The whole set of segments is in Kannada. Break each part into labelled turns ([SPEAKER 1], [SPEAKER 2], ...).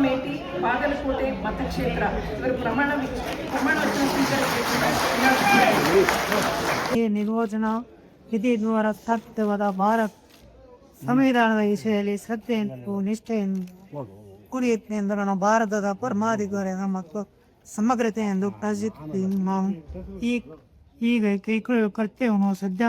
[SPEAKER 1] ಮೇಟಿ ಬಾಗಲಕೋಟೆ ಮತಕ್ಷೇತ್ರ ಇವರು ಪ್ರಮಾಣ ವಚನ ಸ್ವೀಕರಿಸಬೇಕು.
[SPEAKER 2] ನಿರ್ವಚನ ವಿಧಿ ದ್ವಾರ ಸ್ಥಾಪಿತವಾದ ಭಾರತ ಸಂವಿಧಾನದ ವಿಷಯದಲ್ಲಿ ಶ್ರದ್ಧೆಯನ್ನು ನಿಷ್ಠೆಯನ್ನು ಕುರಿಯುತ್ತೆ ಎಂದು ನಾನು ಭಾರತದ ಪರಮಾಧಿಕಾರಿಯ ಮತ್ತು ಸಮಗ್ರತೆಯೆಂದು ಪ್ರಸಿದ್ಧಿ ನಾವು ಈಗ ಕೈಗೊಳ್ಳುವ ಕರ್ತವ್ಯವನ್ನು ಸದ್ಯ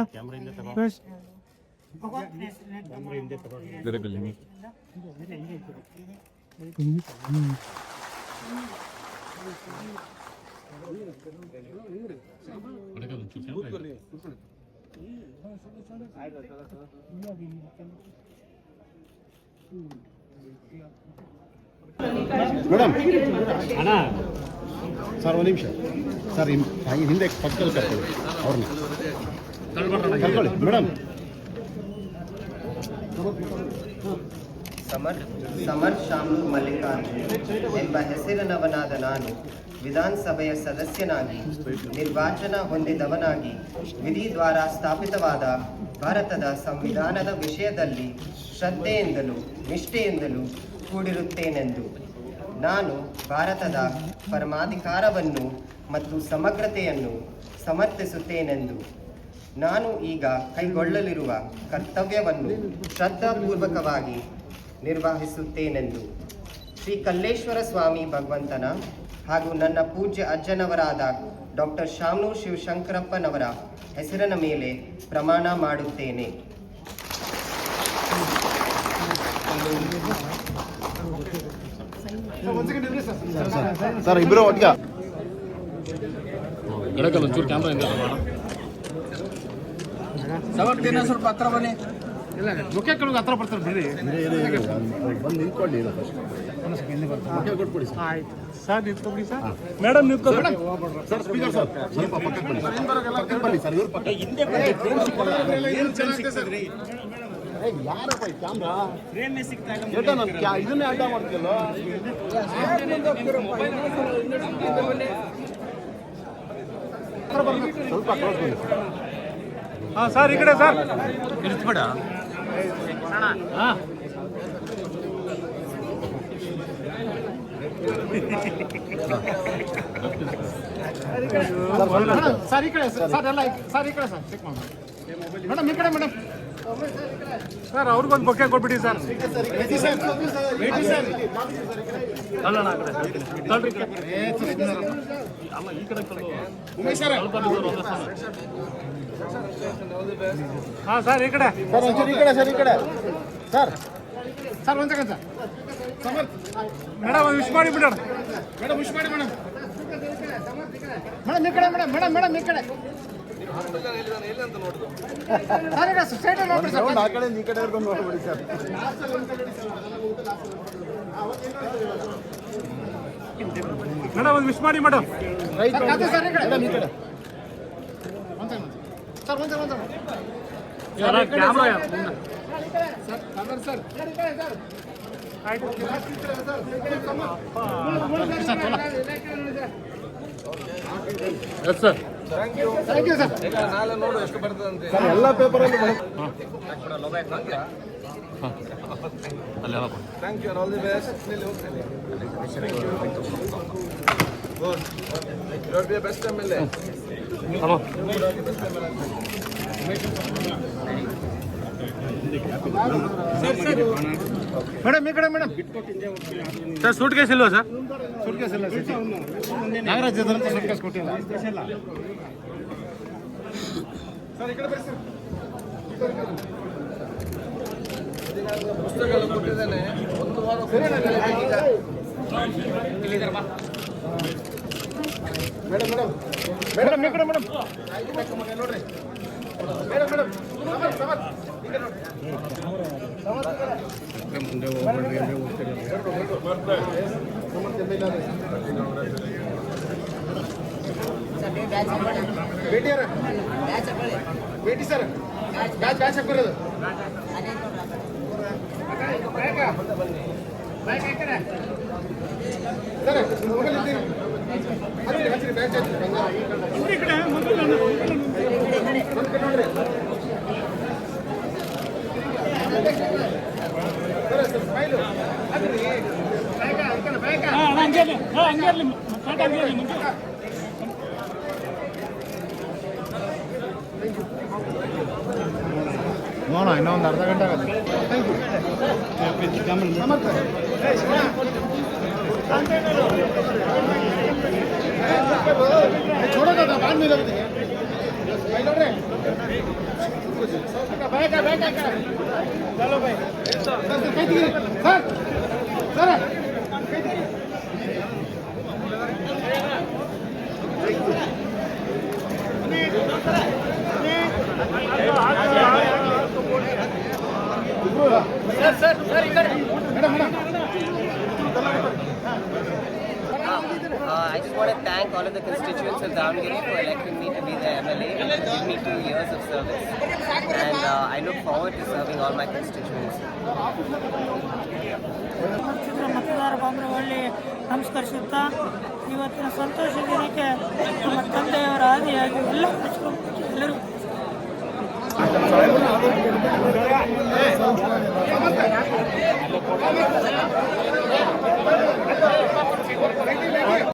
[SPEAKER 3] ಮೇಡಮ್ ಅಣ್ಣ ಸರ್ ಒಂದು ನಿಮಿಷ ಸರ್ ಹಿಂದೆ ಪಕ್ಕದಲ್ಲಿ ಕರ್ಕೊಳ್ಳಿ ಅವ್ರನ್ನ ಕರ್ಕೊಳ್ಳಿ ಮೇಡಮ್.
[SPEAKER 4] ಸಮರ್ ಶಾಮೂರ್ ಮಲ್ಲಿಕಾರ್ಜುನ್ ಎಂಬ ಹೆಸರಿನವನಾದ ನಾನು ವಿಧಾನಸಭೆಯ ಸದಸ್ಯನಾಗಿ ನಿರ್ವಾಚನ ಹೊಂದಿದವನಾಗಿ ವಿಧಿ ದ್ವಾರ ಸ್ಥಾಪಿತವಾದ ಭಾರತದ ಸಂವಿಧಾನದ ವಿಷಯದಲ್ಲಿ ಶ್ರದ್ಧೆಯಿಂದಲೂ ನಿಷ್ಠೆಯಿಂದಲೂ ಕೂಡಿರುತ್ತೇನೆಂದು ನಾನು ಭಾರತದ ಪರಮಾಧಿಕಾರವನ್ನು ಮತ್ತು ಸಮಗ್ರತೆಯನ್ನು ಸಮರ್ಥಿಸುತ್ತೇನೆಂದು ನಾನು ಈಗ ಕೈಗೊಳ್ಳಲಿರುವ ಕರ್ತವ್ಯವನ್ನು ಶ್ರದ್ಧಾಪೂರ್ವಕವಾಗಿ ನಿರ್ವಹಿಸುತ್ತೇನೆಂದು ಶ್ರೀ ಕಲ್ಲೇಶ್ವರ ಸ್ವಾಮಿ ಭಗವಂತನ ಹಾಗೂ ನನ್ನ ಪೂಜ್ಯ ಅಜ್ಜನವರಾದ ಡಾಕ್ಟರ್ ಶಾಮನೂರ್ ಶಿವಶಂಕರಪ್ಪನವರ ಹೆಸರಿನ ಮೇಲೆ ಪ್ರಮಾಣ ಮಾಡುತ್ತೇನೆ.
[SPEAKER 3] ಸರ್ ಇಬ್ಬರು ಒಟ್ಟಿಗೆ
[SPEAKER 5] ಒಂಚೂರು ಕ್ಯಾಮ್ರಾ ಸ್ವಲ್ಪ ಹತ್ರ ಬನ್ನಿ. ಇಲ್ಲ ಮುಖ್ಯ ಕೆಳಗೆ ಹತ್ರ ಬರ್ತಾರೆ ಬಿಡಿ.
[SPEAKER 3] ಬಂದು ನಿಂತ್ಕೊಳ್ಳಿ ಕೊಟ್ಬಿಡಿ ಸರ್.
[SPEAKER 5] ಆಯ್ತು ಸರ್ ನಿಂತ್ಕೊಬಿಡಿ ಸರ್. ಮೇಡಮ್ ನಿಂತ್ಕೊಬೇಡ
[SPEAKER 3] ಸರ್. ಸ್ಪೀಕರ್ ಸರ್ ಸ್ವಲ್ಪ ಪಕ್ಕಕ್ಕೆ ಬನ್ನಿ ಸರ್. ಇವ್ರ ಪಕ್ಕ ಹಿಂದೆ ಯಾರಪ್ಪ ಕ್ಯಾಮ್ರಾ ಇದನ್ನೇ ಅಡ್ಡ ಮಾಡ್ತೀಯಲ್ಲ. ಸ್ವಲ್ಪ ಕ್ಲೋಸ್ ಬನ್ನಿ.
[SPEAKER 5] ಹಾಂ ಸರ್ ಈ ಕಡೆ ಸರ್ ಇರಿಸ್ಬೇಡ. ಹಾಂ ಸರ್ ಈ ಕಡೆ ಸರ್ ಎಲ್ಲ ಸರ್ ಈ ಕಡೆ ಸರ್ ಚೆಕ್ ಮಾಡಿ ಮೇಡಮ್ ಈ ಕಡೆ ಮೇಡಮ್ ಸರ್ ಅವ್ರಿಗೊಂದು ಬೊಕ್ಕೆ ಕೊಟ್ಬಿಡಿ ಸರ್. ಅಲ್ಲ ಈ ಕಡೆ ಹಾಂ ಸರ್ ಈ ಕಡೆ
[SPEAKER 3] ಸರ್ ಒಂಚೂರು ಈ ಕಡೆ ಸರ್. ಈ ಕಡೆ ಸರ್
[SPEAKER 5] ಸರ್ ಒಂದು ಸೆಕೆಂಡ್ ಸರ್. ಮೇಡಮ್ ಒಂದು ವಿಶ್ ಮಾಡಿ ಬಿಡೋಣ. ಮೇಡಮ್ ವಿಶ್ ಮಾಡಿ ಮೇಡಮ್. ಮೇಡಮ್ ಈ ಕಡೆ ಮೇಡಮ್ ಮೇಡಮ್ ಮೇಡಮ್ ಈ ಕಡೆ ಸೊಸೈಟಿ ನೋಡ್ರಿ ಸರ್.
[SPEAKER 3] ಆ ಕಡೆ ಈ ಕಡೆ ನೋಡ್ಬಿಡಿ ಸರ್.
[SPEAKER 5] ಮೇಡಮ್ ಒಂದು ವಿಶ್ ಮಾಡಿ ಮೇಡಮ್. ಸರ್ ಈ ಕಡೆ
[SPEAKER 3] ಈ ಕಡೆ
[SPEAKER 5] ಸರ್ ಒಂದು ಕ್ಯಾಮ್ರಾ ಸರ್ ಆಯ್ತು yes sir. Thank you sir.
[SPEAKER 6] ನಾಳೆ ನೋಡು ಎಷ್ಟು ಬರ್ತದಂತೆ
[SPEAKER 3] ಸರ್. ಎಲ್ಲ ಪೇಪರಲ್ಲಿ
[SPEAKER 6] thank you all the best. Good you are the best MLA.
[SPEAKER 5] Madam ಈ ಕಡೆ ಮೇಡಮ್ ಸರ್. ಸೂಟ್ ಕೇಸ್ ಇಲ್ವಾ ಸರ್?
[SPEAKER 3] ಸೂಟ್ ಕೇಸ್ ಇಲ್ಲ ನಾಗರಾಜ್ ಸೂಟ್ ಕೇಸ್ ಕೊಟ್ಟಿಲ್ಲ
[SPEAKER 6] ಸರ್ ಈ ಕಡೆ ಬರ್ರಿ ಸರ್. ಪುಸ್ತಕಗಳು ಕೊಟ್ಟಿದ್ದೇನೆ. ಒಂದು ವಾರ
[SPEAKER 3] ಮೇಡಮ್ ಮೇಡಮ್
[SPEAKER 5] ಮೇಡಮ್ ಈ ಕಡೆ ಮೇಡಮ್
[SPEAKER 6] ನೋಡ್ರಿ
[SPEAKER 3] ಮೇಡಮ್ ಮೇಡಮ್
[SPEAKER 5] ಮುಂದೆ ಹೋಗ್ಬೇಡ್ರಿ ಅಂದರೆ ಹೋಗ್ತೀರಿ.
[SPEAKER 3] ಭೇಟಿ ಸರ್. ಬ್ಯಾಚ್ ಹಾಕೋದು ಸರ್. ಹಚ್ಚಿರಿ ಬ್ಯಾಚ್ ನೋಡ್ರಿ ಸರ್. ಸ್ಮೈಲು
[SPEAKER 5] ನೋಡೋಣ ಇನ್ನೊಂದು ಅರ್ಧ ಗಂಟೆ ಆಗುತ್ತೆ छोड़ो दादा बाद में लगते हैं चलो भाई sir sir
[SPEAKER 4] I just want to thank all of the constituents of Davangere for electing me to be the MLA and giving me 2 years of service. And I look forward to serving all my constituents.
[SPEAKER 2] ಮತದಾರ ಬಾಂಧವರಲ್ಲಿ ನಮಸ್ಕರಿಸುತ್ತಾ ಇವತ್ತಿನ ಸಂತೋಷ ದಿನಕ್ಕೆ ನಮ್ಮ ತಂದೆಯವರ ಆದಿಯಾಗಿ ಎಲ್ಲರೂ